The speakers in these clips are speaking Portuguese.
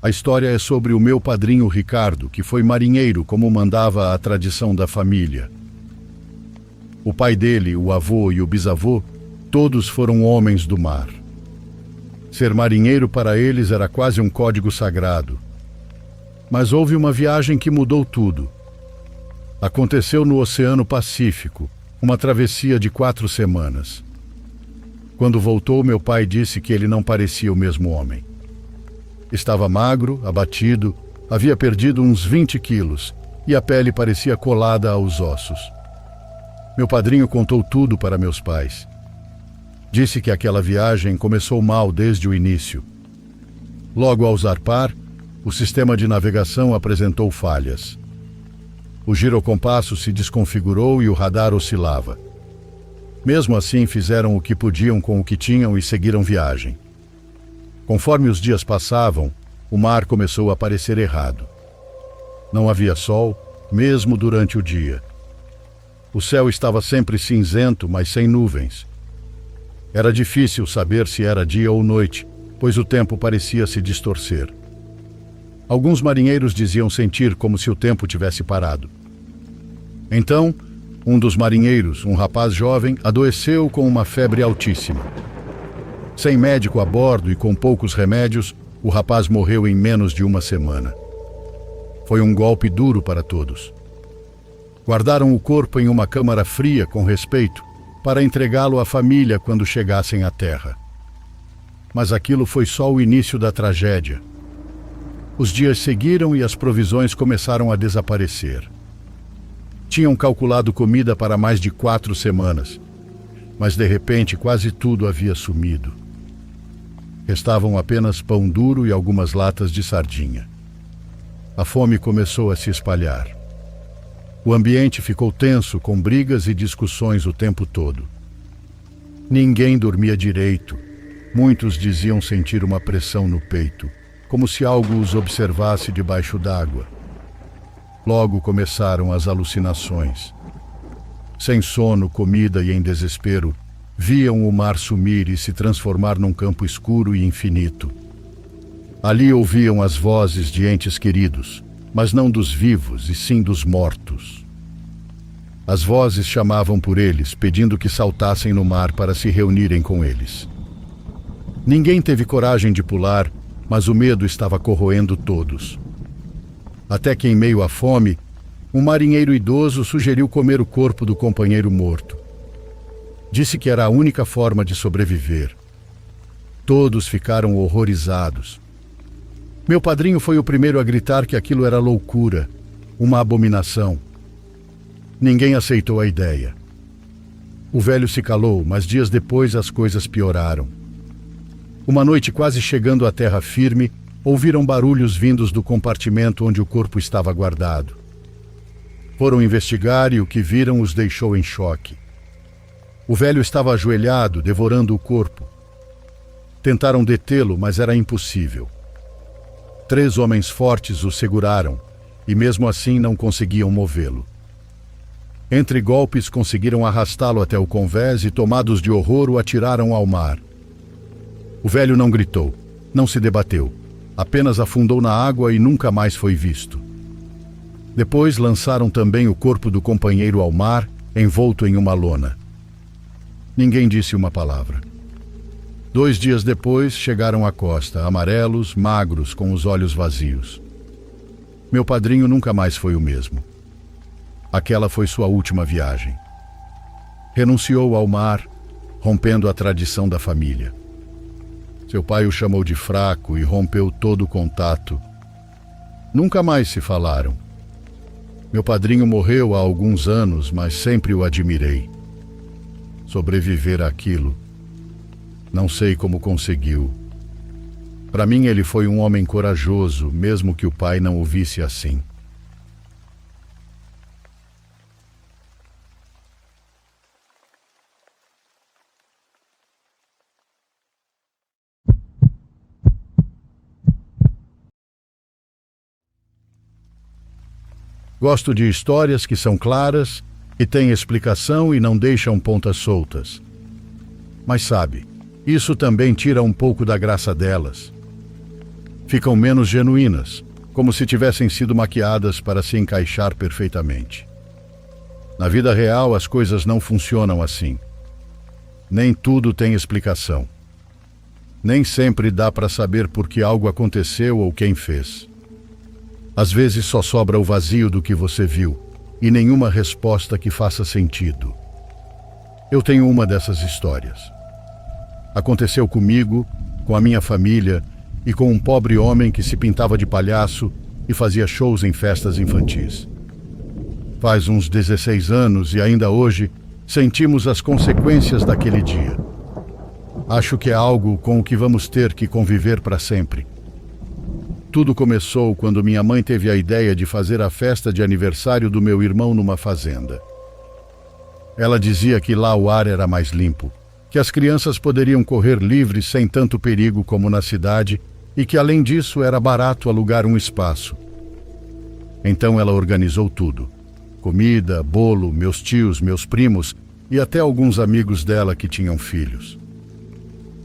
A história é sobre o meu padrinho Ricardo, que foi marinheiro como mandava a tradição da família. O pai dele, o avô e o bisavô, todos foram homens do mar. Ser marinheiro para eles era quase um código sagrado. Mas houve uma viagem que mudou tudo. Aconteceu no Oceano Pacífico, uma travessia de 4 semanas. Quando voltou, meu pai disse que ele não parecia o mesmo homem. Estava magro, abatido, havia perdido uns 20 quilos e a pele parecia colada aos ossos. Meu padrinho contou tudo para meus pais. Disse que aquela viagem começou mal desde o início. Logo ao zarpar, o sistema de navegação apresentou falhas. O girocompasso se desconfigurou e o radar oscilava. Mesmo assim, fizeram o que podiam com o que tinham e seguiram viagem. Conforme os dias passavam, o mar começou a parecer errado. Não havia sol, mesmo durante o dia. O céu estava sempre cinzento, mas sem nuvens. Era difícil saber se era dia ou noite, pois o tempo parecia se distorcer. Alguns marinheiros diziam sentir como se o tempo tivesse parado. Então, um dos marinheiros, um rapaz jovem, adoeceu com uma febre altíssima. Sem médico a bordo e com poucos remédios, o rapaz morreu em menos de uma semana. Foi um golpe duro para todos. Guardaram o corpo em uma câmara fria com respeito para entregá-lo à família quando chegassem à terra. Mas aquilo foi só o início da tragédia. Os dias seguiram e as provisões começaram a desaparecer. Tinham calculado comida para mais de 4 semanas, mas de repente quase tudo havia sumido. Restavam apenas pão duro e algumas latas de sardinha. A fome começou a se espalhar. O ambiente ficou tenso, com brigas e discussões o tempo todo. Ninguém dormia direito. Muitos diziam sentir uma pressão no peito, como se algo os observasse debaixo d'água. Logo começaram as alucinações. Sem sono, comida e em desespero, viam o mar sumir e se transformar num campo escuro e infinito. Ali ouviam as vozes de entes queridos, mas não dos vivos, e sim dos mortos. As vozes chamavam por eles, pedindo que saltassem no mar para se reunirem com eles. Ninguém teve coragem de pular, mas o medo estava corroendo todos. Até que, em meio à fome, um marinheiro idoso sugeriu comer o corpo do companheiro morto. Disse que era a única forma de sobreviver. Todos ficaram horrorizados. Meu padrinho foi o primeiro a gritar que aquilo era loucura, uma abominação. Ninguém aceitou a ideia. O velho se calou, mas dias depois as coisas pioraram. Uma noite, quase chegando à terra firme, ouviram barulhos vindos do compartimento onde o corpo estava guardado. Foram investigar e o que viram os deixou em choque. O velho estava ajoelhado, devorando o corpo. Tentaram detê-lo, mas era impossível. 3 homens fortes o seguraram, e mesmo assim não conseguiam movê-lo. Entre golpes, conseguiram arrastá-lo até o convés e, tomados de horror, o atiraram ao mar. O velho não gritou, não se debateu, apenas afundou na água e nunca mais foi visto. Depois lançaram também o corpo do companheiro ao mar, envolto em uma lona. Ninguém disse uma palavra. 2 dias depois, chegaram à costa, amarelos, magros, com os olhos vazios. Meu padrinho nunca mais foi o mesmo. Aquela foi sua última viagem. Renunciou ao mar, rompendo a tradição da família. Seu pai o chamou de fraco e rompeu todo o contato. Nunca mais se falaram. Meu padrinho morreu há alguns anos, mas sempre o admirei. Sobreviver àquilo. Não sei como conseguiu. Para mim, ele foi um homem corajoso, mesmo que o pai não o visse assim. Gosto de histórias que são claras, que têm explicação e não deixam pontas soltas. Mas sabe, isso também tira um pouco da graça delas. ficam menos genuínas, como se tivessem sido maquiadas para se encaixar perfeitamente. Na vida real, as coisas não funcionam assim. Nem tudo tem explicação. Nem sempre dá para saber por que algo aconteceu ou quem fez. Às vezes só sobra o vazio do que você viu e nenhuma resposta que faça sentido. Eu tenho uma dessas histórias. Aconteceu comigo, com a minha família e com um pobre homem que se pintava de palhaço e fazia shows em festas infantis. Faz uns 16 anos e ainda hoje sentimos as consequências daquele dia. Acho que é algo com o que vamos ter que conviver para sempre. Tudo começou quando minha mãe teve a ideia de fazer a festa de aniversário do meu irmão numa fazenda. Ela dizia que lá o ar era mais limpo, que as crianças poderiam correr livres sem tanto perigo como na cidade e que, além disso, era barato alugar um espaço. Então ela organizou tudo: comida, bolo, meus tios, meus primos e até alguns amigos dela que tinham filhos.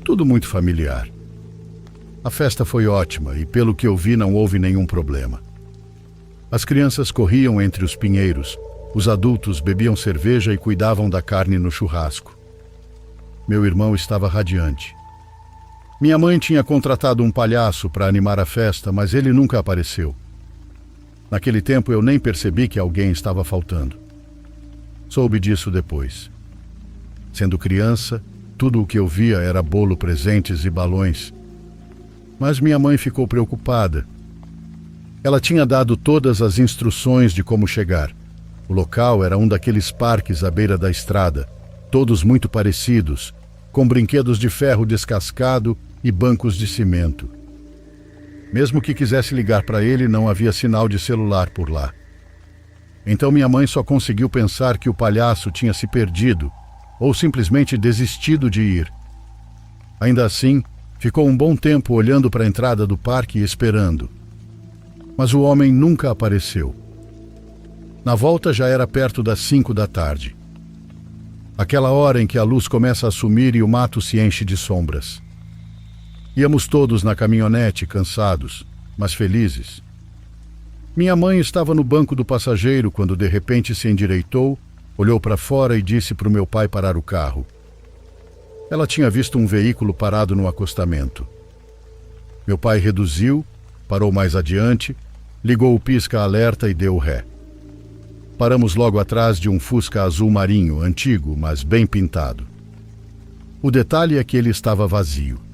Tudo muito familiar. A festa foi ótima e, pelo que eu vi, não houve nenhum problema. As crianças corriam entre os pinheiros, os adultos bebiam cerveja e cuidavam da carne no churrasco. Meu irmão estava radiante. Minha mãe tinha contratado um palhaço para animar a festa, mas ele nunca apareceu. Naquele tempo eu nem percebi que alguém estava faltando. Soube disso depois. Sendo criança, tudo o que eu via era bolo, presentes e balões. Mas minha mãe ficou preocupada. Ela tinha dado todas as instruções de como chegar. O local era um daqueles parques à beira da estrada, todos muito parecidos, com brinquedos de ferro descascado e bancos de cimento. Mesmo que quisesse ligar para ele, não havia sinal de celular por lá. Então minha mãe só conseguiu pensar que o palhaço tinha se perdido ou simplesmente desistido de ir. Ainda assim, ficou um bom tempo olhando para a entrada do parque e esperando. Mas o homem nunca apareceu. Na volta já era perto das 5 da tarde. Aquela hora em que a luz começa a sumir e o mato se enche de sombras. Íamos todos na caminhonete, cansados, mas felizes. Minha mãe estava no banco do passageiro quando de repente se endireitou, olhou para fora e disse para o meu pai parar o carro. Ela tinha visto um veículo parado no acostamento. Meu pai reduziu, parou mais adiante, ligou o pisca-alerta e deu ré. Paramos logo atrás de um Fusca azul marinho, antigo, mas bem pintado. O detalhe é que ele estava vazio.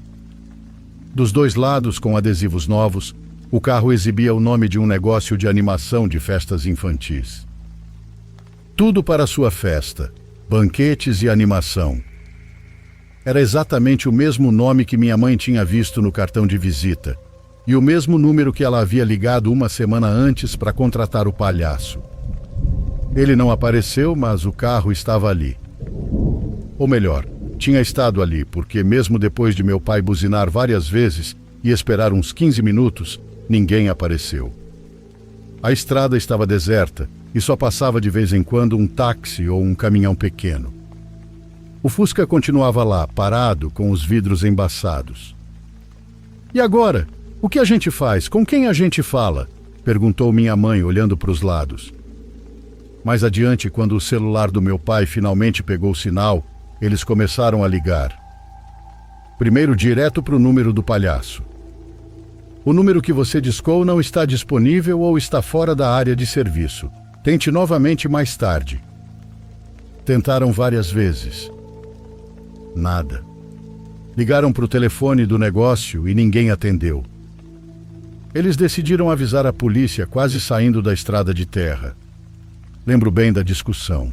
Dos dois lados, com adesivos novos, o carro exibia o nome de um negócio de animação de festas infantis. Tudo para sua festa, banquetes e animação. Era exatamente o mesmo nome que minha mãe tinha visto no cartão de visita e o mesmo número que ela havia ligado uma semana antes para contratar o palhaço. Ele não apareceu, mas o carro estava ali. Ou melhor, tinha estado ali, porque mesmo depois de meu pai buzinar várias vezes e esperar uns 15 minutos, ninguém apareceu. A estrada estava deserta e só passava de vez em quando um táxi ou um caminhão pequeno. O Fusca continuava lá, parado, com os vidros embaçados. E agora? O que a gente faz? Com quem a gente fala? Perguntou minha mãe, olhando para os lados. Mais adiante, quando o celular do meu pai finalmente pegou sinal, eles começaram a ligar. Primeiro direto para o número do palhaço. O número que você discou não está disponível ou está fora da área de serviço. Tente novamente mais tarde. Tentaram várias vezes. Nada. Ligaram para o telefone do negócio e ninguém atendeu. Eles decidiram avisar a polícia quase saindo da estrada de terra. Lembro bem da discussão.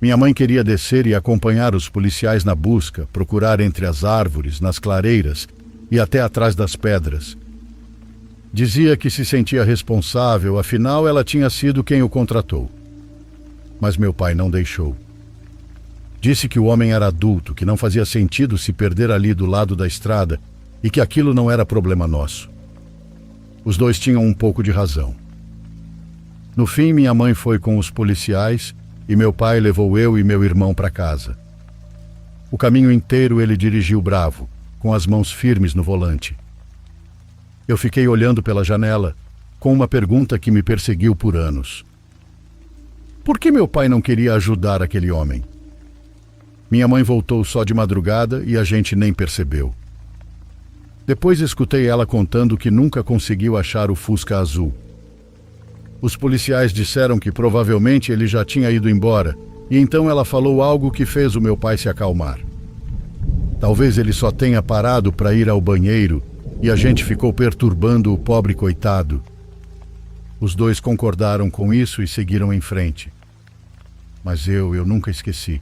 Minha mãe queria descer e acompanhar os policiais na busca, procurar entre as árvores, nas clareiras e até atrás das pedras. Dizia que se sentia responsável, afinal ela tinha sido quem o contratou. Mas meu pai não deixou. Disse que o homem era adulto, que não fazia sentido se perder ali do lado da estrada e que aquilo não era problema nosso. Os dois tinham um pouco de razão. No fim, minha mãe foi com os policiais e meu pai levou eu e meu irmão para casa. O caminho inteiro ele dirigiu bravo, com as mãos firmes no volante. Eu fiquei olhando pela janela, com uma pergunta que me perseguiu por anos. Por que meu pai não queria ajudar aquele homem? Minha mãe voltou só de madrugada e a gente nem percebeu. Depois escutei ela contando que nunca conseguiu achar o Fusca azul. Os policiais disseram que provavelmente ele já tinha ido embora, e então ela falou algo que fez o meu pai se acalmar. Talvez ele só tenha parado para ir ao banheiro e a gente ficou perturbando o pobre coitado. Os dois concordaram com isso e seguiram em frente. Mas eu nunca esqueci.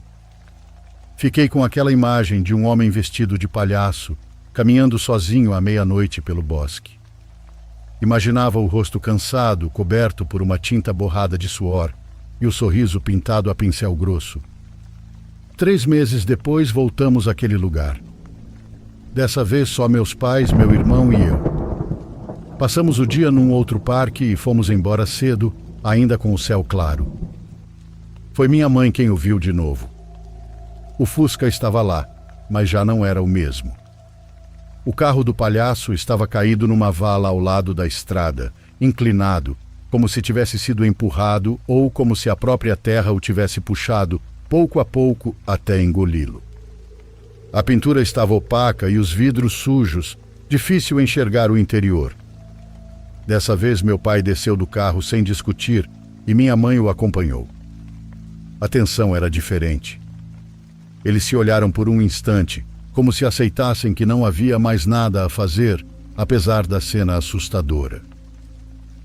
Fiquei com aquela imagem de um homem vestido de palhaço, caminhando sozinho à meia-noite pelo bosque. Imaginava o rosto cansado, coberto por uma tinta borrada de suor, e o sorriso pintado a pincel grosso. 3 meses depois voltamos àquele lugar. Dessa vez só meus pais, meu irmão e eu. Passamos o dia num outro parque e fomos embora cedo, ainda com o céu claro. Foi minha mãe quem o viu de novo. O Fusca estava lá, mas já não era o mesmo. O carro do palhaço estava caído numa vala ao lado da estrada, inclinado, como se tivesse sido empurrado ou como se a própria terra o tivesse puxado, pouco a pouco, até engoli-lo. A pintura estava opaca e os vidros sujos, difícil enxergar o interior. Dessa vez meu pai desceu do carro sem discutir e minha mãe o acompanhou. A tensão era diferente. Eles se olharam por um instante, como se aceitassem que não havia mais nada a fazer, apesar da cena assustadora.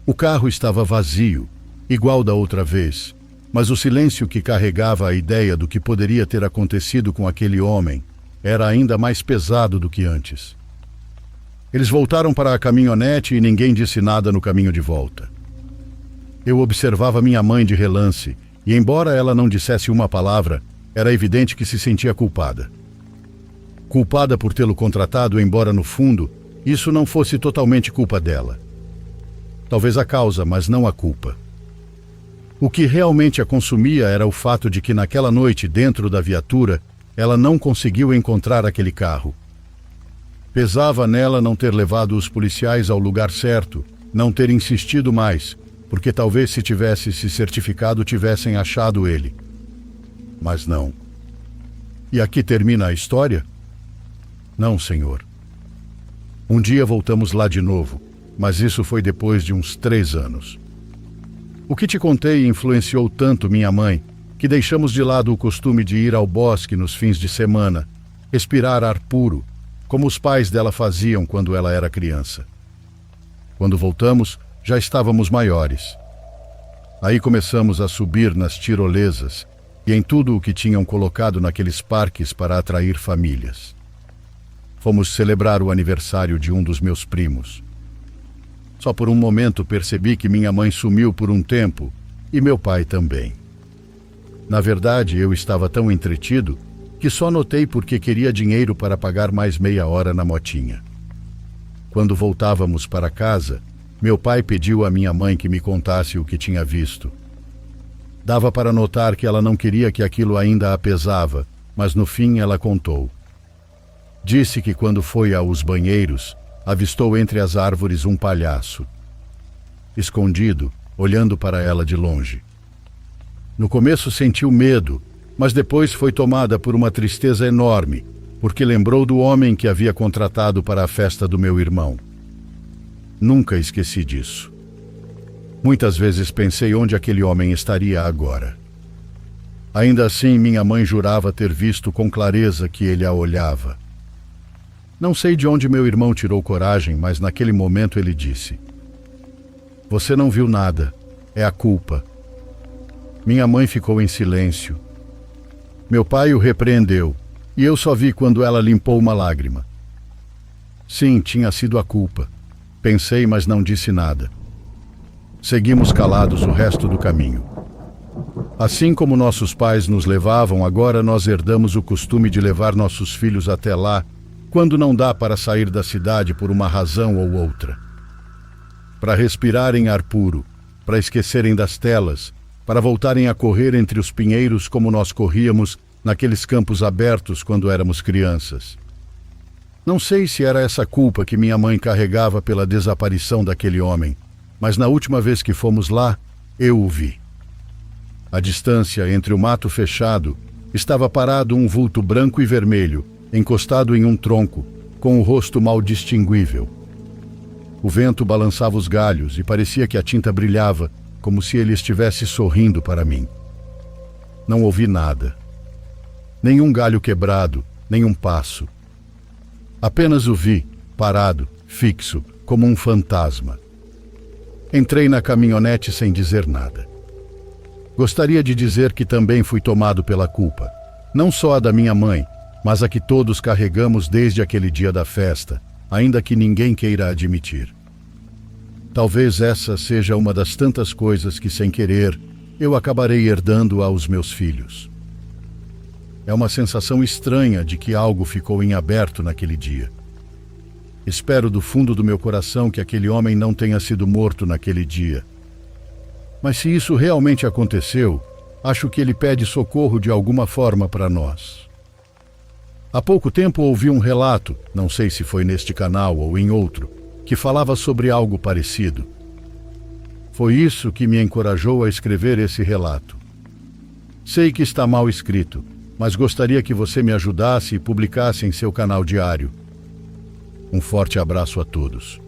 O carro estava vazio, igual da outra vez, mas o silêncio que carregava a ideia do que poderia ter acontecido com aquele homem era ainda mais pesado do que antes. Eles voltaram para a caminhonete e ninguém disse nada no caminho de volta. Eu observava minha mãe de relance e, embora ela não dissesse uma palavra, era evidente que se sentia culpada. Culpada por tê-lo contratado, embora no fundo isso não fosse totalmente culpa dela. Talvez a causa, mas não a culpa. O que realmente a consumia era o fato de que naquela noite, dentro da viatura, ela não conseguiu encontrar aquele carro. Pesava nela não ter levado os policiais ao lugar certo, não ter insistido mais, porque talvez se tivesse se certificado tivessem achado ele. Mas não. E aqui termina a história? Não, senhor. Um dia voltamos lá de novo, mas isso foi depois de uns 3 anos. O que te contei influenciou tanto minha mãe que deixamos de lado o costume de ir ao bosque nos fins de semana, respirar ar puro, como os pais dela faziam quando ela era criança. Quando voltamos, já estávamos maiores. Aí começamos a subir nas tirolesas e em tudo o que tinham colocado naqueles parques para atrair famílias. Fomos celebrar o aniversário de um dos meus primos. Só por um momento percebi que minha mãe sumiu por um tempo e meu pai também. Na verdade, eu estava tão entretido que só notei porque queria dinheiro para pagar mais meia hora na motinha. Quando voltávamos para casa, meu pai pediu à minha mãe que me contasse o que tinha visto. Dava para notar que ela não queria que aquilo ainda a pesava, mas no fim ela contou. Disse que quando foi aos banheiros, avistou entre as árvores um palhaço. Escondido, olhando para ela de longe. No começo sentiu medo, mas depois foi tomada por uma tristeza enorme, porque lembrou do homem que havia contratado para a festa do meu irmão. Nunca esqueci disso. Muitas vezes pensei onde aquele homem estaria agora. Ainda assim, minha mãe jurava ter visto com clareza que ele a olhava. Não sei de onde meu irmão tirou coragem, mas naquele momento ele disse: "Você não viu nada, é a culpa." Minha mãe ficou em silêncio. Meu pai o repreendeu, e eu só vi quando ela limpou uma lágrima. Sim, tinha sido a culpa. Pensei, mas não disse nada. Seguimos calados o resto do caminho. Assim como nossos pais nos levavam, agora nós herdamos o costume de levar nossos filhos até lá, quando não dá para sair da cidade por uma razão ou outra. Para respirarem ar puro, para esquecerem das telas, para voltarem a correr entre os pinheiros como nós corríamos naqueles campos abertos quando éramos crianças. Não sei se era essa culpa que minha mãe carregava pela desaparição daquele homem, mas na última vez que fomos lá, eu o vi. À distância, entre o mato fechado, estava parado um vulto branco e vermelho, encostado em um tronco, com o rosto mal distinguível. O vento balançava os galhos e parecia que a tinta brilhava, como se ele estivesse sorrindo para mim. Não ouvi nada. Nenhum galho quebrado, nenhum passo. Apenas o vi, parado, fixo, como um fantasma. Entrei na caminhonete sem dizer nada. Gostaria de dizer que também fui tomado pela culpa, não só a da minha mãe, mas a que todos carregamos desde aquele dia da festa, ainda que ninguém queira admitir. Talvez essa seja uma das tantas coisas que, sem querer, eu acabarei herdando aos meus filhos. É uma sensação estranha de que algo ficou em aberto naquele dia. Espero do fundo do meu coração que aquele homem não tenha sido morto naquele dia. Mas se isso realmente aconteceu, acho que ele pede socorro de alguma forma para nós. Há pouco tempo ouvi um relato, não sei se foi neste canal ou em outro, que falava sobre algo parecido. Foi isso que me encorajou a escrever esse relato. Sei que está mal escrito, mas gostaria que você me ajudasse e publicasse em seu canal diário. Um forte abraço a todos.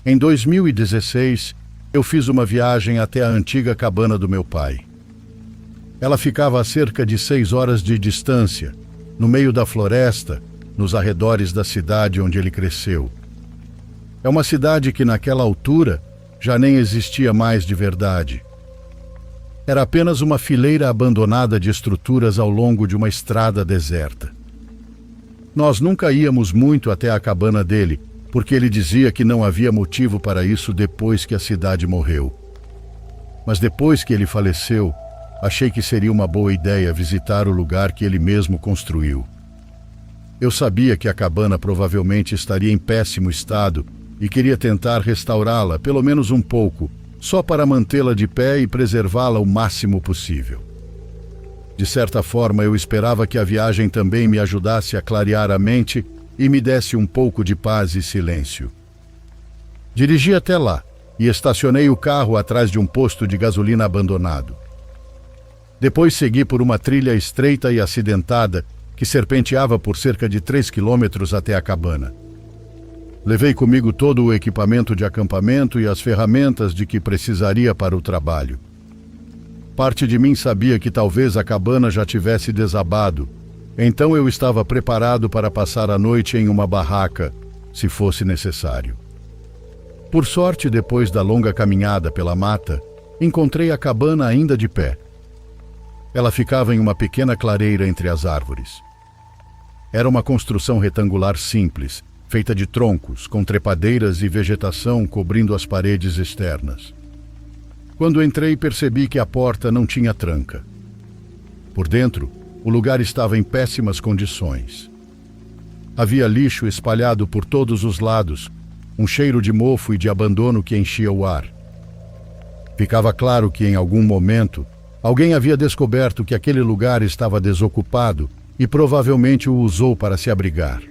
Em 2016, eu fiz uma viagem até a antiga cabana do meu pai. Ela ficava a cerca de 6 horas de distância, no meio da floresta, nos arredores da cidade onde ele cresceu. É uma cidade que naquela altura já nem existia mais de verdade. Era apenas uma fileira abandonada de estruturas ao longo de uma estrada deserta. Nós nunca íamos muito até a cabana dele, porque ele dizia que não havia motivo para isso depois que a cidade morreu. Mas depois que ele faleceu, achei que seria uma boa ideia visitar o lugar que ele mesmo construiu. Eu sabia que a cabana provavelmente estaria em péssimo estado e queria tentar restaurá-la, pelo menos um pouco, só para mantê-la de pé e preservá-la o máximo possível. De certa forma, eu esperava que a viagem também me ajudasse a clarear a mente e me desse um pouco de paz e silêncio. Dirigi até lá e estacionei o carro atrás de um posto de gasolina abandonado. Depois segui por uma trilha estreita e acidentada que serpenteava por cerca de 3 quilômetros até a cabana. Levei comigo todo o equipamento de acampamento e as ferramentas de que precisaria para o trabalho. Parte de mim sabia que talvez a cabana já tivesse desabado, então eu estava preparado para passar a noite em uma barraca, se fosse necessário. Por sorte, depois da longa caminhada pela mata, encontrei a cabana ainda de pé. Ela ficava em uma pequena clareira entre as árvores. Era uma construção retangular simples, feita de troncos, com trepadeiras e vegetação cobrindo as paredes externas. Quando entrei, percebi que a porta não tinha tranca. Por dentro, o lugar estava em péssimas condições. Havia lixo espalhado por todos os lados, um cheiro de mofo e de abandono que enchia o ar. Ficava claro que, em algum momento, alguém havia descoberto que aquele lugar estava desocupado e provavelmente o usou para se abrigar.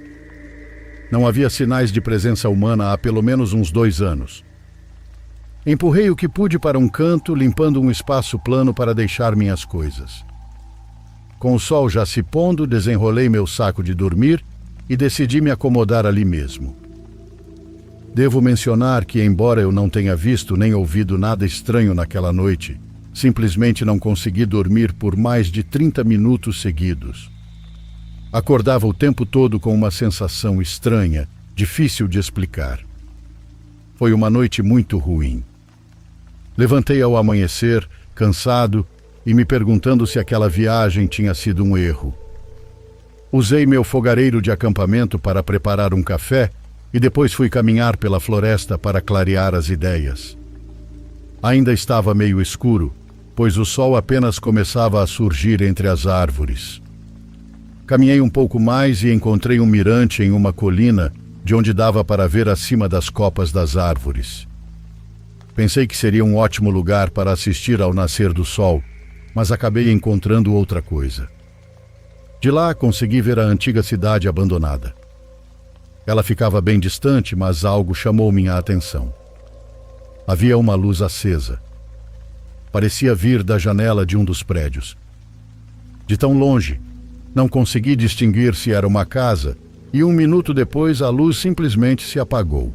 Não havia sinais de presença humana há pelo menos uns 2 anos. Empurrei o que pude para um canto, limpando um espaço plano para deixar minhas coisas. Com o sol já se pondo, desenrolei meu saco de dormir e decidi me acomodar ali mesmo. Devo mencionar que, embora eu não tenha visto nem ouvido nada estranho naquela noite, simplesmente não consegui dormir por mais de 30 minutos seguidos. Acordava o tempo todo com uma sensação estranha, difícil de explicar. Foi uma noite muito ruim. Levantei ao amanhecer, cansado, e me perguntando se aquela viagem tinha sido um erro. Usei meu fogareiro de acampamento para preparar um café e depois fui caminhar pela floresta para clarear as ideias. Ainda estava meio escuro, pois o sol apenas começava a surgir entre as árvores. Caminhei um pouco mais e encontrei um mirante em uma colina de onde dava para ver acima das copas das árvores. Pensei que seria um ótimo lugar para assistir ao nascer do sol, mas acabei encontrando outra coisa. De lá consegui ver a antiga cidade abandonada. Ela ficava bem distante, mas algo chamou minha atenção. Havia uma luz acesa. Parecia vir da janela de um dos prédios. De tão longe, não consegui distinguir se era uma casa, e 1 minuto depois a luz simplesmente se apagou.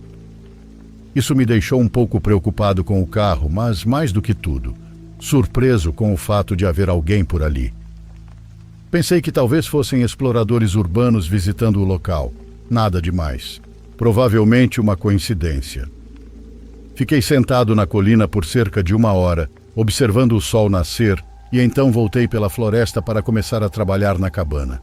Isso me deixou um pouco preocupado com o carro, mas mais do que tudo, surpreso com o fato de haver alguém por ali. Pensei que talvez fossem exploradores urbanos visitando o local. Nada demais. Provavelmente uma coincidência. Fiquei sentado na colina por cerca de 1 hora, observando o sol nascer, e então voltei pela floresta para começar a trabalhar na cabana.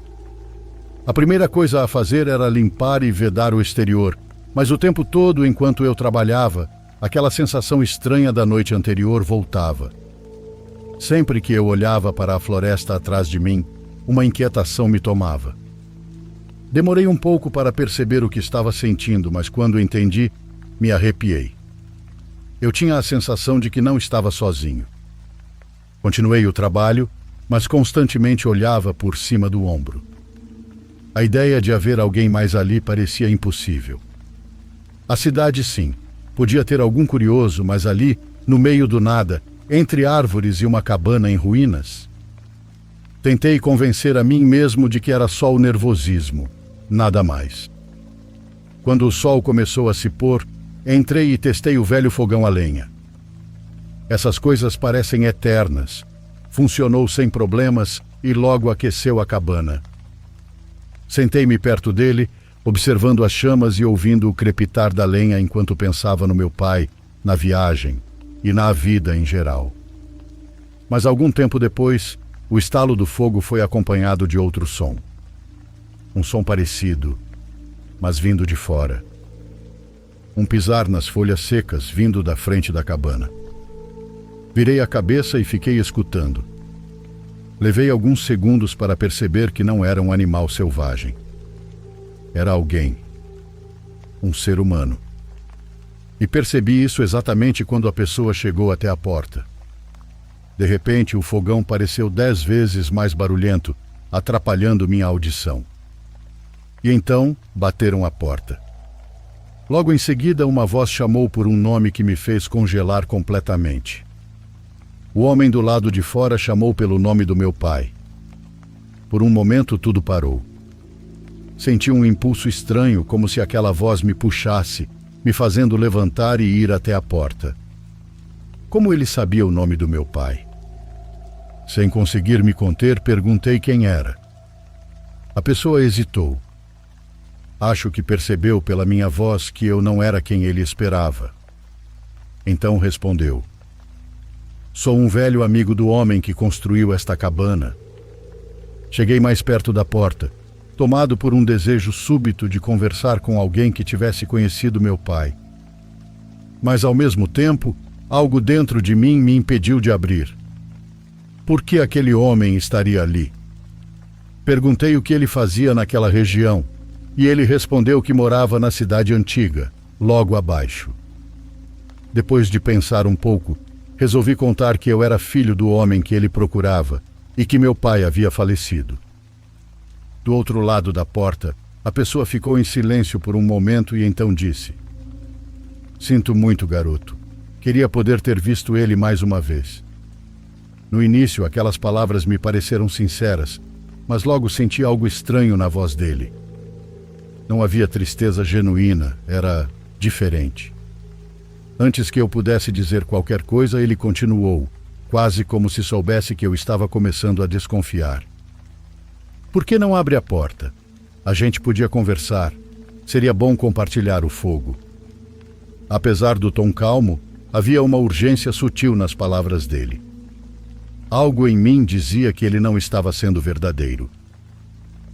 A primeira coisa a fazer era limpar e vedar o exterior, mas o tempo todo, enquanto eu trabalhava, aquela sensação estranha da noite anterior voltava. Sempre que eu olhava para a floresta atrás de mim, uma inquietação me tomava. Demorei um pouco para perceber o que estava sentindo, mas quando entendi, me arrepiei. Eu tinha a sensação de que não estava sozinho. Continuei o trabalho, mas constantemente olhava por cima do ombro. A ideia de haver alguém mais ali parecia impossível. A cidade, sim, podia ter algum curioso, mas ali, no meio do nada, entre árvores e uma cabana em ruínas. Tentei convencer a mim mesmo de que era só o nervosismo. Nada mais. Quando o sol começou a se pôr, entrei e testei o velho fogão a lenha. Essas coisas parecem eternas. Funcionou sem problemas e logo aqueceu a cabana. Sentei-me perto dele, observando as chamas e ouvindo o crepitar da lenha enquanto pensava no meu pai, na viagem e na vida em geral. Mas algum tempo depois, o estalo do fogo foi acompanhado de outro som. Um som parecido, mas vindo de fora. Um pisar nas folhas secas vindo da frente da cabana. Virei a cabeça e fiquei escutando. Levei alguns segundos para perceber que não era um animal selvagem. Era alguém. Um ser humano. E percebi isso exatamente quando a pessoa chegou até a porta. De repente, o fogão pareceu 10 vezes mais barulhento, atrapalhando minha audição. E então, bateram a porta. Logo em seguida, uma voz chamou por um nome que me fez congelar completamente. O homem do lado de fora chamou pelo nome do meu pai. Por um momento, tudo parou. Senti um impulso estranho, como se aquela voz me puxasse, me fazendo levantar e ir até a porta. Como ele sabia o nome do meu pai? Sem conseguir me conter, perguntei quem era. A pessoa hesitou. Acho que percebeu pela minha voz que eu não era quem ele esperava. Então respondeu: Sou um velho amigo do homem que construiu esta cabana. Cheguei mais perto da porta, tomado por um desejo súbito de conversar com alguém que tivesse conhecido meu pai. Mas ao mesmo tempo, algo dentro de mim me impediu de abrir. Por que aquele homem estaria ali? Perguntei o que ele fazia naquela região, e ele respondeu que morava na cidade antiga, logo abaixo. Depois de pensar um pouco, resolvi contar que eu era filho do homem que ele procurava e que meu pai havia falecido. Do outro lado da porta, a pessoa ficou em silêncio por um momento e então disse: Sinto muito, garoto. Queria poder ter visto ele mais uma vez. No início, aquelas palavras me pareceram sinceras, mas logo senti algo estranho na voz dele. Não havia tristeza genuína, era diferente. Antes que eu pudesse dizer qualquer coisa, ele continuou, quase como se soubesse que eu estava começando a desconfiar. Por que não abre a porta? A gente podia conversar. Seria bom compartilhar o fogo. Apesar do tom calmo, havia uma urgência sutil nas palavras dele. Algo em mim dizia que ele não estava sendo verdadeiro.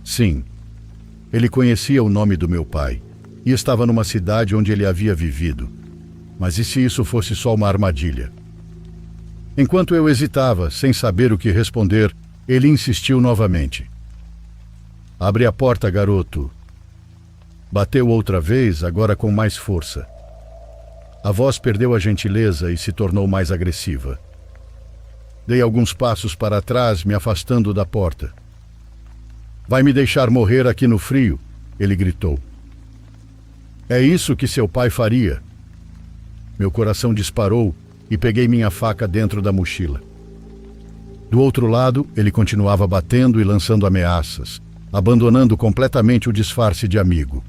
Sim, ele conhecia o nome do meu pai e estava numa cidade onde ele havia vivido. Mas e se isso fosse só uma armadilha? Enquanto eu hesitava, sem saber o que responder, ele insistiu novamente. Abre a porta, garoto. Bateu outra vez, agora com mais força. A voz perdeu a gentileza e se tornou mais agressiva. Dei alguns passos para trás, me afastando da porta. Vai me deixar morrer aqui no frio? Ele gritou. É isso que seu pai faria. Meu coração disparou e peguei minha faca dentro da mochila. Do outro lado, ele continuava batendo e lançando ameaças, abandonando completamente o disfarce de amigo.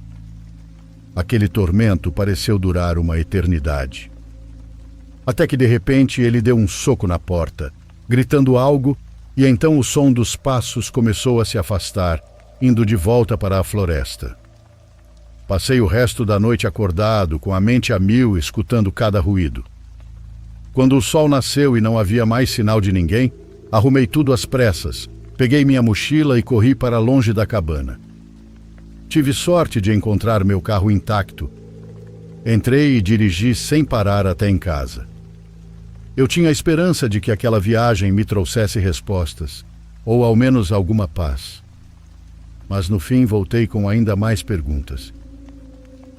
Aquele tormento pareceu durar uma eternidade. Até que de repente ele deu um soco na porta, gritando algo, e então o som dos passos começou a se afastar, indo de volta para a floresta. Passei o resto da noite acordado, com a mente a mil, escutando cada ruído. Quando o sol nasceu e não havia mais sinal de ninguém, arrumei tudo às pressas, peguei minha mochila e corri para longe da cabana. Tive sorte de encontrar meu carro intacto. Entrei e dirigi sem parar até em casa. Eu tinha a esperança de que aquela viagem me trouxesse respostas, ou ao menos alguma paz. Mas no fim voltei com ainda mais perguntas.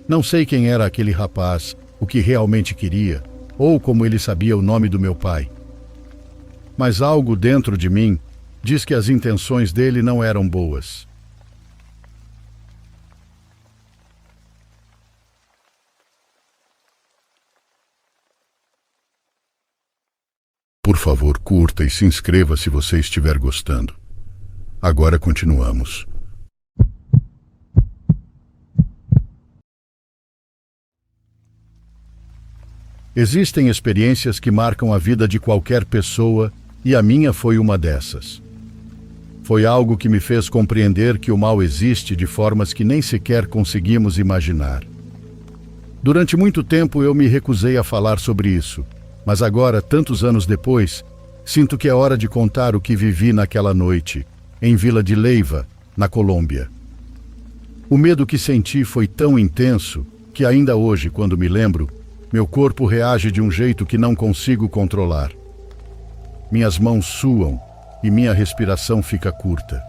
Não sei quem era aquele rapaz, o que realmente queria, ou como ele sabia o nome do meu pai. Mas algo dentro de mim diz que as intenções dele não eram boas. Por favor, curta e se inscreva se você estiver gostando. Agora continuamos. Existem experiências que marcam a vida de qualquer pessoa e a minha foi uma dessas. Foi algo que me fez compreender que o mal existe de formas que nem sequer conseguimos imaginar. Durante muito tempo eu me recusei a falar sobre isso. Mas agora, tantos anos depois, sinto que é hora de contar o que vivi naquela noite, em Vila de Leyva, na Colômbia. O medo que senti foi tão intenso que ainda hoje, quando me lembro, meu corpo reage de um jeito que não consigo controlar. Minhas mãos suam e minha respiração fica curta.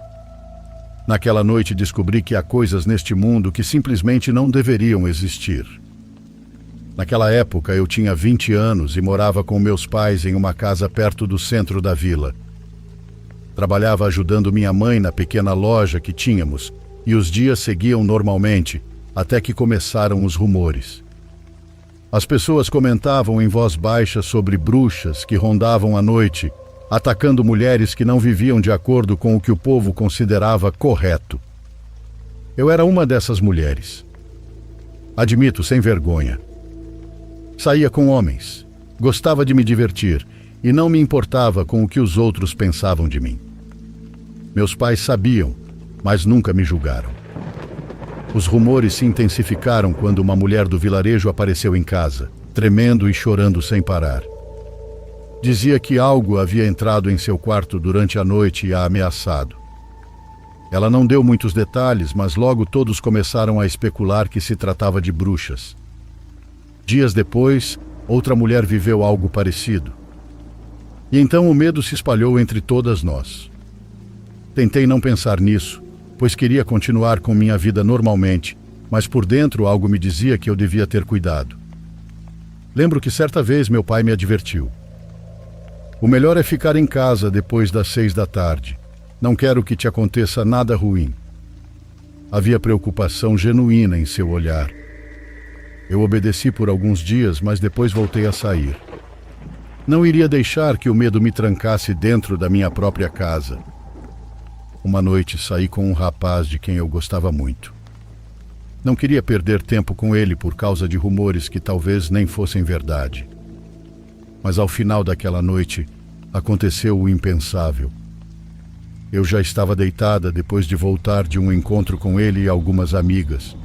Naquela noite descobri que há coisas neste mundo que simplesmente não deveriam existir. Naquela época eu tinha 20 anos e morava com meus pais em uma casa perto do centro da vila. Trabalhava ajudando minha mãe na pequena loja que tínhamos e os dias seguiam normalmente, até que começaram os rumores. As pessoas comentavam em voz baixa sobre bruxas que rondavam à noite, atacando mulheres que não viviam de acordo com o que o povo considerava correto. Eu era uma dessas mulheres. Admito sem vergonha. Saía com homens, gostava de me divertir e não me importava com o que os outros pensavam de mim. Meus pais sabiam, mas nunca me julgaram. Os rumores se intensificaram quando uma mulher do vilarejo apareceu em casa, tremendo e chorando sem parar. Dizia que algo havia entrado em seu quarto durante a noite e a ameaçado. Ela não deu muitos detalhes, mas logo todos começaram a especular que se tratava de bruxas. Dias depois, outra mulher viveu algo parecido. E então o medo se espalhou entre todas nós. Tentei não pensar nisso, pois queria continuar com minha vida normalmente, mas por dentro algo me dizia que eu devia ter cuidado. Lembro que certa vez meu pai me advertiu. O melhor é ficar em casa depois das 6 da tarde. Não quero que te aconteça nada ruim. Havia preocupação genuína em seu olhar. Eu obedeci por alguns dias, mas depois voltei a sair. Não iria deixar que o medo me trancasse dentro da minha própria casa. Uma noite saí com um rapaz de quem eu gostava muito. Não queria perder tempo com ele por causa de rumores que talvez nem fossem verdade. Mas ao final daquela noite, aconteceu o impensável. Eu já estava deitada depois de voltar de um encontro com ele e algumas amigas.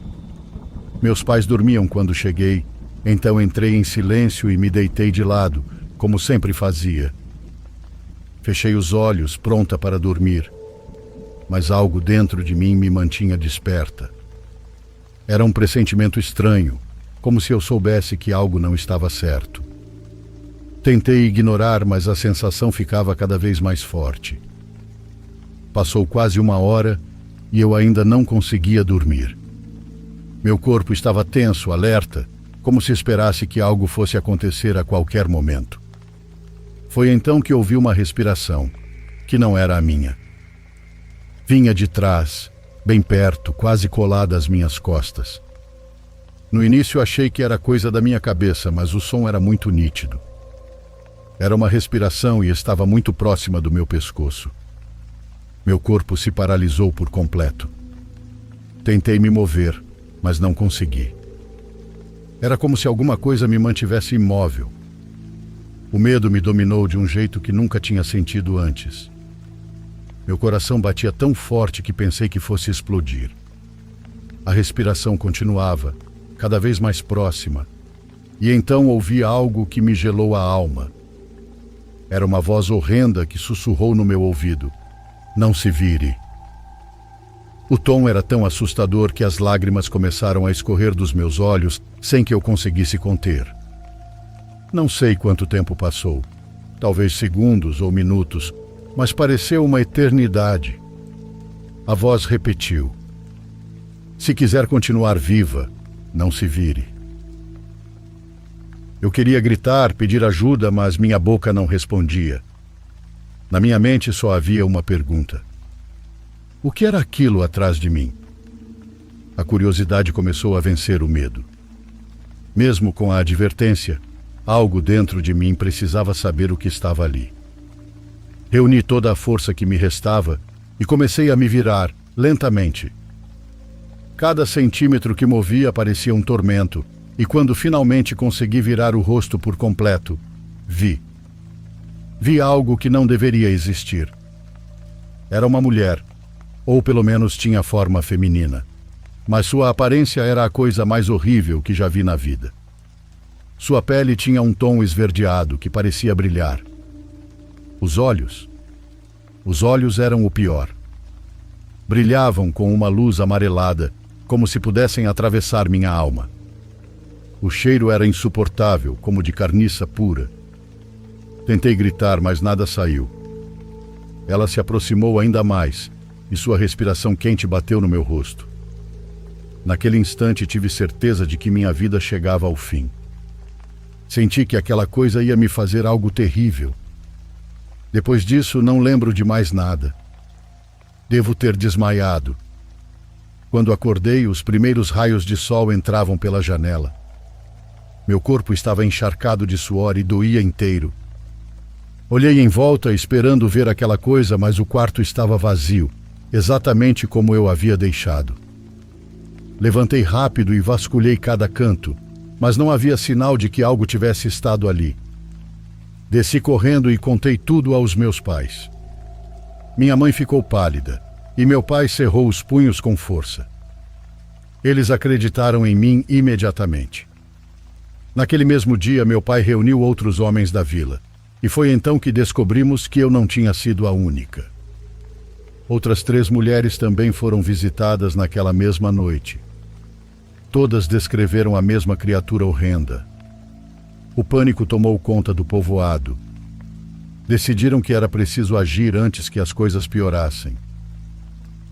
Meus pais dormiam quando cheguei, então entrei em silêncio e me deitei de lado, como sempre fazia. Fechei os olhos, pronta para dormir, mas algo dentro de mim me mantinha desperta. Era um pressentimento estranho, como se eu soubesse que algo não estava certo. Tentei ignorar, mas a sensação ficava cada vez mais forte. Passou quase 1 hora e eu ainda não conseguia dormir. Meu corpo estava tenso, alerta, como se esperasse que algo fosse acontecer a qualquer momento. Foi então que ouvi uma respiração, que não era a minha. Vinha de trás, bem perto, quase colada às minhas costas. No início achei que era coisa da minha cabeça, mas o som era muito nítido. Era uma respiração e estava muito próxima do meu pescoço. Meu corpo se paralisou por completo. Tentei me mover, mas não consegui. Era como se alguma coisa me mantivesse imóvel. O medo me dominou de um jeito que nunca tinha sentido antes. Meu coração batia tão forte que pensei que fosse explodir. A respiração continuava, cada vez mais próxima, e então ouvi algo que me gelou a alma. Era uma voz horrenda que sussurrou no meu ouvido: "Não se vire." O tom era tão assustador que as lágrimas começaram a escorrer dos meus olhos sem que eu conseguisse conter. Não sei quanto tempo passou, talvez segundos ou minutos, mas pareceu uma eternidade. A voz repetiu: "Se quiser continuar viva, não se vire." Eu queria gritar, pedir ajuda, mas minha boca não respondia. Na minha mente só havia uma pergunta: o que era aquilo atrás de mim? A curiosidade começou a vencer o medo. Mesmo com a advertência, algo dentro de mim precisava saber o que estava ali. Reuni toda a força que me restava e comecei a me virar, lentamente. Cada centímetro que movia parecia um tormento, e quando finalmente consegui virar o rosto por completo, vi algo que não deveria existir. Era uma mulher, ou pelo menos tinha forma feminina, mas sua aparência era a coisa mais horrível que já vi na vida. Sua pele tinha um tom esverdeado que parecia brilhar. Os olhos eram o pior. Brilhavam com uma luz amarelada, como se pudessem atravessar minha alma. O cheiro era insuportável, como de carniça pura. Tentei gritar, mas nada saiu. Ela se aproximou ainda mais, e sua respiração quente bateu no meu rosto. Naquele instante tive certeza de que minha vida chegava ao fim. Senti que aquela coisa ia me fazer algo terrível. Depois disso, não lembro de mais nada. Devo ter desmaiado. Quando acordei, os primeiros raios de sol entravam pela janela. Meu corpo estava encharcado de suor e doía inteiro. Olhei em volta esperando ver aquela coisa, mas o quarto estava vazio, exatamente como eu havia deixado. Levantei rápido e vasculhei cada canto, mas não havia sinal de que algo tivesse estado ali. Desci correndo e contei tudo aos meus pais. Minha mãe ficou pálida e meu pai cerrou os punhos com força. Eles acreditaram em mim imediatamente. Naquele mesmo dia, meu pai reuniu outros homens da vila, e foi então que descobrimos que eu não tinha sido a única. Outras 3 mulheres também foram visitadas naquela mesma noite. Todas descreveram a mesma criatura horrenda. O pânico tomou conta do povoado. Decidiram que era preciso agir antes que as coisas piorassem.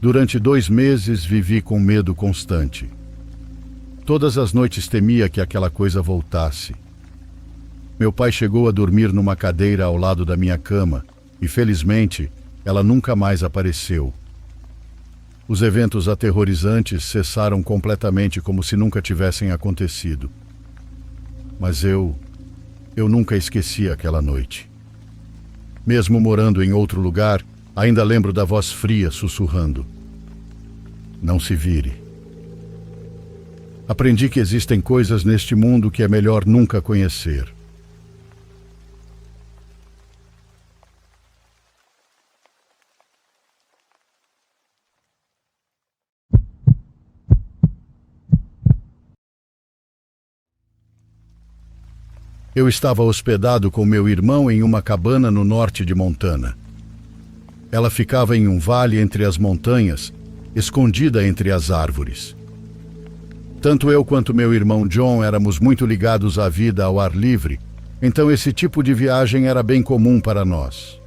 Durante 2 meses vivi com medo constante. Todas as noites temia que aquela coisa voltasse. Meu pai chegou a dormir numa cadeira ao lado da minha cama e, felizmente, ela nunca mais apareceu. Os eventos aterrorizantes cessaram completamente, como se nunca tivessem acontecido. Mas eu nunca esqueci aquela noite. Mesmo morando em outro lugar, ainda lembro da voz fria sussurrando: "Não se vire." Aprendi que existem coisas neste mundo que é melhor nunca conhecer. Eu estava hospedado com meu irmão em uma cabana no norte de Montana. Ela ficava em um vale entre as montanhas, escondida entre as árvores. Tanto eu quanto meu irmão John éramos muito ligados à vida ao ar livre, então esse tipo de viagem era bem comum para nós.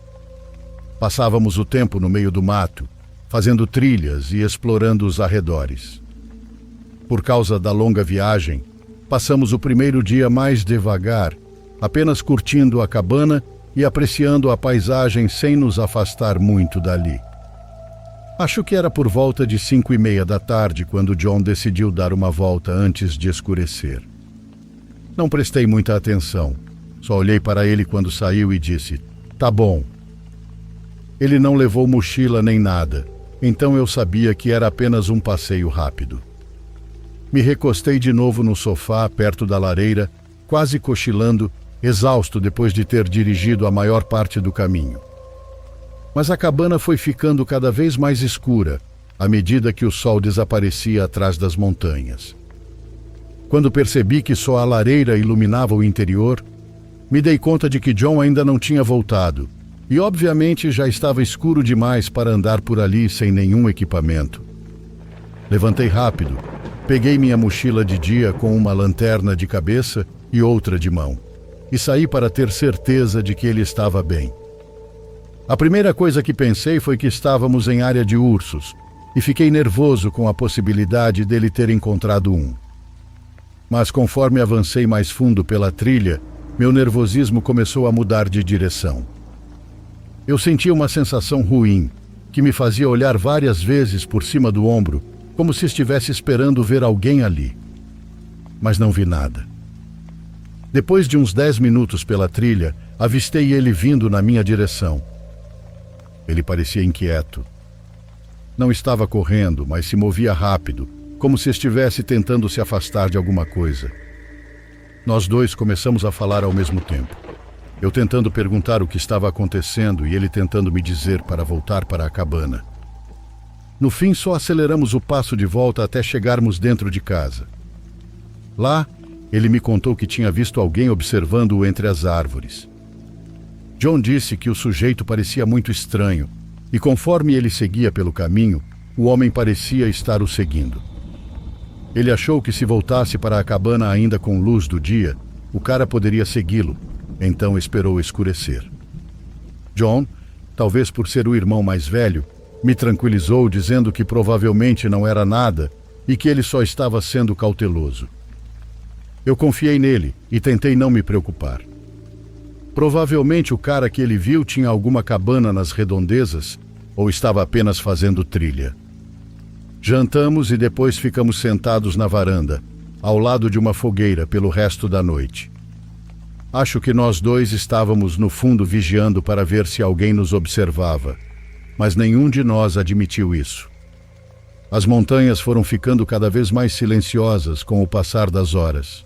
Passávamos o tempo no meio do mato, fazendo trilhas e explorando os arredores. Por causa da longa viagem, passamos o primeiro dia mais devagar, apenas curtindo a cabana e apreciando a paisagem sem nos afastar muito dali. Acho que era por volta de 5:30 da tarde quando John decidiu dar uma volta antes de escurecer. Não prestei muita atenção, só olhei para ele quando saiu e disse: "Tá bom." Ele não levou mochila nem nada, então eu sabia que era apenas um passeio rápido. Me recostei de novo no sofá, perto da lareira, quase cochilando, exausto depois de ter dirigido a maior parte do caminho. Mas a cabana foi ficando cada vez mais escura, à medida que o sol desaparecia atrás das montanhas. Quando percebi que só a lareira iluminava o interior, me dei conta de que John ainda não tinha voltado, e obviamente já estava escuro demais para andar por ali sem nenhum equipamento. Levantei rápido, peguei minha mochila de dia com uma lanterna de cabeça e outra de mão, e saí para ter certeza de que ele estava bem. A primeira coisa que pensei foi que estávamos em área de ursos, e fiquei nervoso com a possibilidade dele ter encontrado um. Mas conforme avancei mais fundo pela trilha, meu nervosismo começou a mudar de direção. Eu sentia uma sensação ruim, que me fazia olhar várias vezes por cima do ombro, como se estivesse esperando ver alguém ali. Mas não vi nada. Depois de uns 10 minutos pela trilha, avistei ele vindo na minha direção. Ele parecia inquieto. Não estava correndo, mas se movia rápido, como se estivesse tentando se afastar de alguma coisa. Nós dois começamos a falar ao mesmo tempo. Eu tentando perguntar o que estava acontecendo e ele tentando me dizer para voltar para a cabana. No fim, só aceleramos o passo de volta até chegarmos dentro de casa. Lá, ele me contou que tinha visto alguém observando-o entre as árvores. John disse que o sujeito parecia muito estranho, e conforme ele seguia pelo caminho, o homem parecia estar o seguindo. Ele achou que se voltasse para a cabana ainda com luz do dia, o cara poderia segui-lo, então esperou escurecer. John, talvez por ser o irmão mais velho, me tranquilizou dizendo que provavelmente não era nada e que ele só estava sendo cauteloso. Eu confiei nele e tentei não me preocupar. Provavelmente o cara que ele viu tinha alguma cabana nas redondezas ou estava apenas fazendo trilha. Jantamos e depois ficamos sentados na varanda, ao lado de uma fogueira pelo resto da noite. Acho que nós dois estávamos no fundo vigiando para ver se alguém nos observava, mas nenhum de nós admitiu isso. As montanhas foram ficando cada vez mais silenciosas com o passar das horas.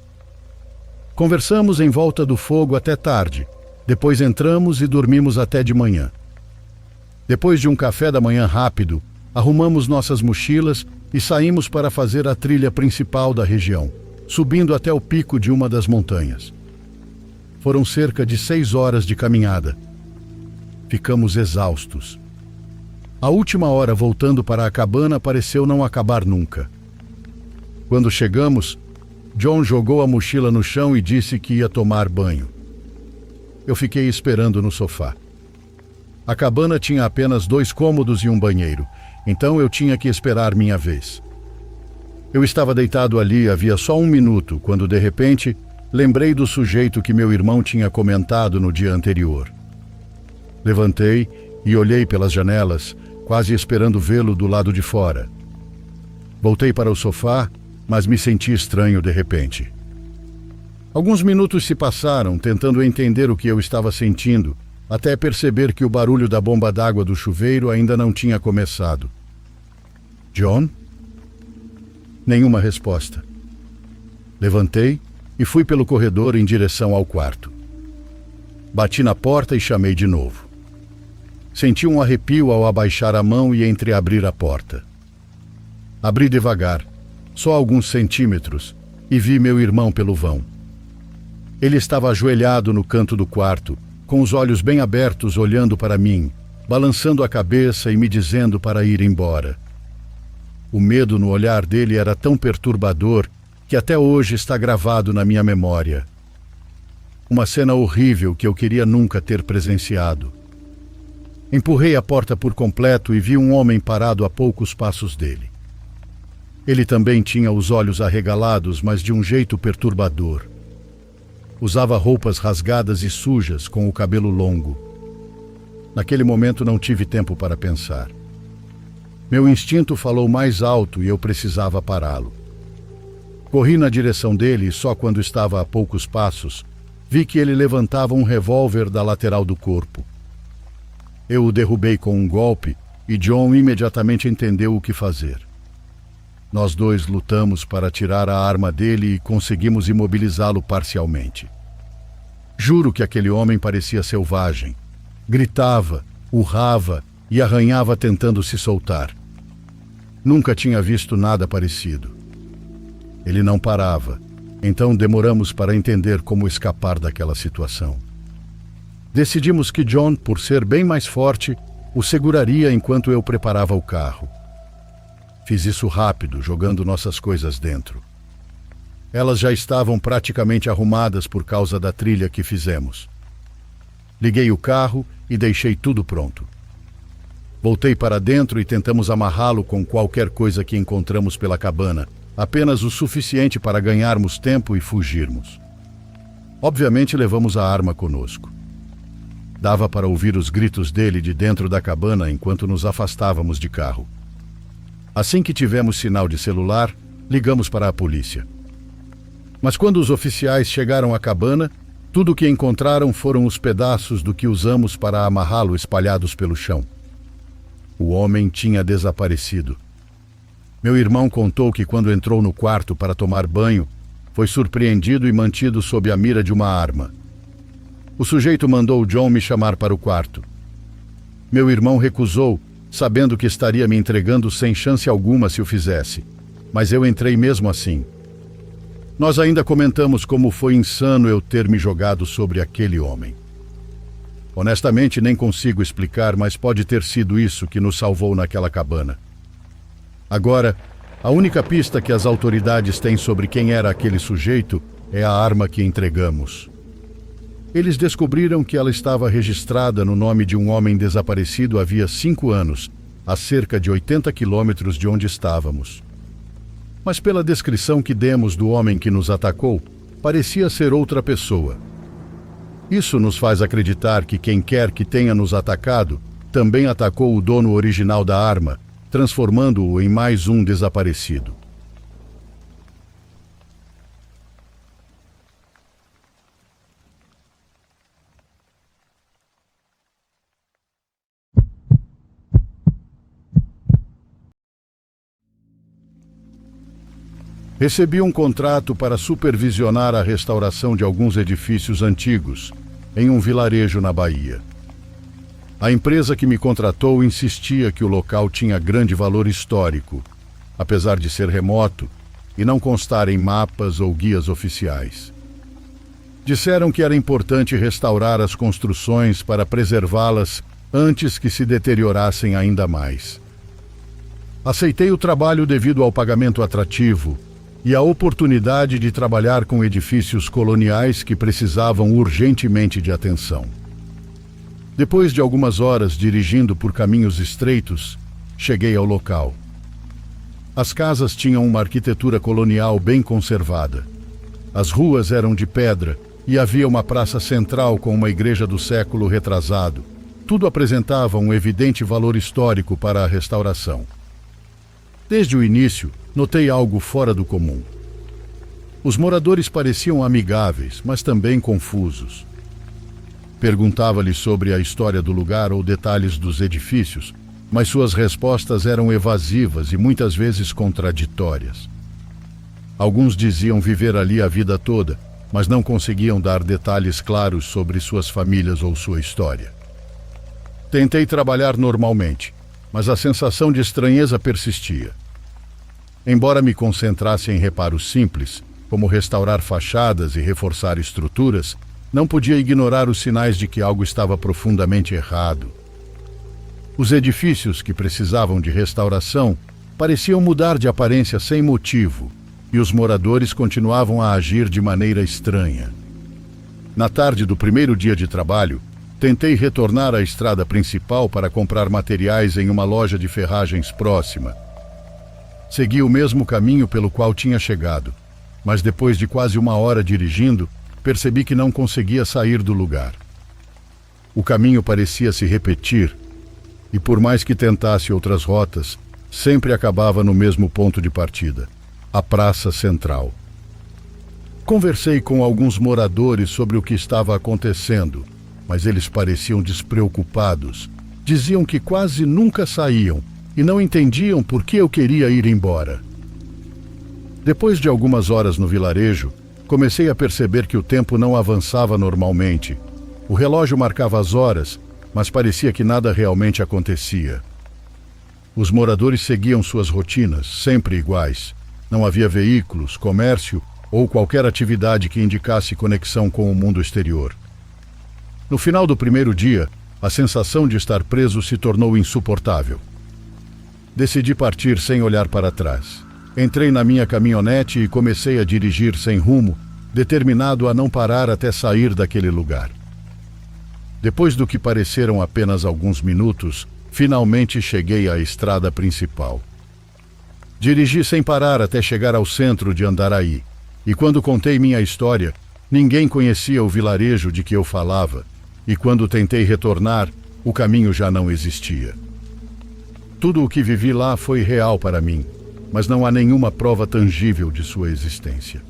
Conversamos em volta do fogo até tarde, depois entramos e dormimos até de manhã. Depois de um café da manhã rápido, arrumamos nossas mochilas e saímos para fazer a trilha principal da região, subindo até o pico de uma das montanhas. Foram cerca de 6 horas de caminhada. Ficamos exaustos. A última hora voltando para a cabana pareceu não acabar nunca. Quando chegamos, John jogou a mochila no chão e disse que ia tomar banho. Eu fiquei esperando no sofá. A cabana tinha apenas 2 cômodos e um banheiro, então eu tinha que esperar minha vez. Eu estava deitado ali havia só 1 minuto, quando de repente lembrei do sujeito que meu irmão tinha comentado no dia anterior. Levantei e olhei pelas janelas, quase esperando vê-lo do lado de fora. Voltei para o sofá, mas me senti estranho de repente. Alguns minutos se passaram tentando entender o que eu estava sentindo, até perceber que o barulho da bomba d'água do chuveiro ainda não tinha começado. John? Nenhuma resposta. Levantei e fui pelo corredor em direção ao quarto. Bati na porta e chamei de novo. Senti um arrepio ao abaixar a mão e entreabrir a porta. Abri devagar, só alguns centímetros, e vi meu irmão pelo vão. Ele estava ajoelhado no canto do quarto, com os olhos bem abertos olhando para mim, balançando a cabeça e me dizendo para ir embora. O medo no olhar dele era tão perturbador que até hoje está gravado na minha memória. Uma cena horrível que eu queria nunca ter presenciado. Empurrei a porta por completo e vi um homem parado a poucos passos dele. Ele também tinha os olhos arregalados, mas de um jeito perturbador. Usava roupas rasgadas e sujas, com o cabelo longo. Naquele momento não tive tempo para pensar. Meu instinto falou mais alto e eu precisava pará-lo. Corri na direção dele e só quando estava a poucos passos, vi que ele levantava um revólver da lateral do corpo. Eu o derrubei com um golpe e John imediatamente entendeu o que fazer. Nós dois lutamos para tirar a arma dele e conseguimos imobilizá-lo parcialmente. Juro que aquele homem parecia selvagem. Gritava, urrava e arranhava tentando se soltar. Nunca tinha visto nada parecido. Ele não parava, então demoramos para entender como escapar daquela situação. Decidimos que John, por ser bem mais forte, o seguraria enquanto eu preparava o carro. Fiz isso rápido, jogando nossas coisas dentro. Elas já estavam praticamente arrumadas por causa da trilha que fizemos. Liguei o carro e deixei tudo pronto. Voltei para dentro e tentamos amarrá-lo com qualquer coisa que encontramos pela cabana, apenas o suficiente para ganharmos tempo e fugirmos. Obviamente levamos a arma conosco. Dava para ouvir os gritos dele de dentro da cabana enquanto nos afastávamos de carro. Assim que tivemos sinal de celular, ligamos para a polícia. Mas quando os oficiais chegaram à cabana, tudo o que encontraram foram os pedaços do que usamos para amarrá-lo espalhados pelo chão. O homem tinha desaparecido. Meu irmão contou que quando entrou no quarto para tomar banho, foi surpreendido e mantido sob a mira de uma arma. O sujeito mandou John me chamar para o quarto. Meu irmão recusou, sabendo que estaria me entregando sem chance alguma se o fizesse, mas eu entrei mesmo assim. Nós ainda comentamos como foi insano eu ter me jogado sobre aquele homem. Honestamente, nem consigo explicar, mas pode ter sido isso que nos salvou naquela cabana. Agora, a única pista que as autoridades têm sobre quem era aquele sujeito é a arma que entregamos. Eles descobriram que ela estava registrada no nome de um homem desaparecido havia 5 anos, a cerca de 80 quilômetros de onde estávamos. Mas pela descrição que demos do homem que nos atacou, parecia ser outra pessoa. Isso nos faz acreditar que quem quer que tenha nos atacado também atacou o dono original da arma, transformando-o em mais um desaparecido. Recebi um contrato para supervisionar a restauração de alguns edifícios antigos, em um vilarejo na Bahia. A empresa que me contratou insistia que o local tinha grande valor histórico, apesar de ser remoto e não constar em mapas ou guias oficiais. Disseram que era importante restaurar as construções para preservá-las antes que se deteriorassem ainda mais. Aceitei o trabalho devido ao pagamento atrativo e a oportunidade de trabalhar com edifícios coloniais que precisavam urgentemente de atenção. Depois de algumas horas dirigindo por caminhos estreitos, cheguei ao local. As casas tinham uma arquitetura colonial bem conservada. As ruas eram de pedra e havia uma praça central com uma igreja do século retrasado. Tudo apresentava um evidente valor histórico para a restauração. Desde o início, notei algo fora do comum. Os moradores pareciam amigáveis, mas também confusos. Perguntava-lhes sobre a história do lugar ou detalhes dos edifícios, mas suas respostas eram evasivas e muitas vezes contraditórias. Alguns diziam viver ali a vida toda, mas não conseguiam dar detalhes claros sobre suas famílias ou sua história. Tentei trabalhar normalmente, mas a sensação de estranheza persistia. Embora me concentrasse em reparos simples, como restaurar fachadas e reforçar estruturas, não podia ignorar os sinais de que algo estava profundamente errado. Os edifícios que precisavam de restauração pareciam mudar de aparência sem motivo, e os moradores continuavam a agir de maneira estranha. Na tarde do primeiro dia de trabalho, Tentei retornar à estrada principal para comprar materiais em uma loja de ferragens próxima. Segui o mesmo caminho pelo qual tinha chegado, mas depois de quase 1 hora dirigindo, percebi que não conseguia sair do lugar. O caminho parecia se repetir, e por mais que tentasse outras rotas, sempre acabava no mesmo ponto de partida, a praça central. Conversei com alguns moradores sobre o que estava acontecendo, mas eles pareciam despreocupados. Diziam que quase nunca saíam e não entendiam por que eu queria ir embora. Depois de algumas horas no vilarejo, comecei a perceber que o tempo não avançava normalmente. O relógio marcava as horas, mas parecia que nada realmente acontecia. Os moradores seguiam suas rotinas, sempre iguais. Não havia veículos, comércio ou qualquer atividade que indicasse conexão com o mundo exterior. No final do primeiro dia, a sensação de estar preso se tornou insuportável. Decidi partir sem olhar para trás. Entrei na minha caminhonete e comecei a dirigir sem rumo, determinado a não parar até sair daquele lugar. Depois do que pareceram apenas alguns minutos, finalmente cheguei à estrada principal. Dirigi sem parar até chegar ao centro de Andaraí, e quando contei minha história, ninguém conhecia o vilarejo de que eu falava, e quando tentei retornar, o caminho já não existia. Tudo o que vivi lá foi real para mim, mas não há nenhuma prova tangível de sua existência.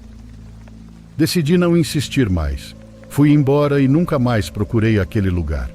Decidi não insistir mais. Fui embora e nunca mais procurei aquele lugar.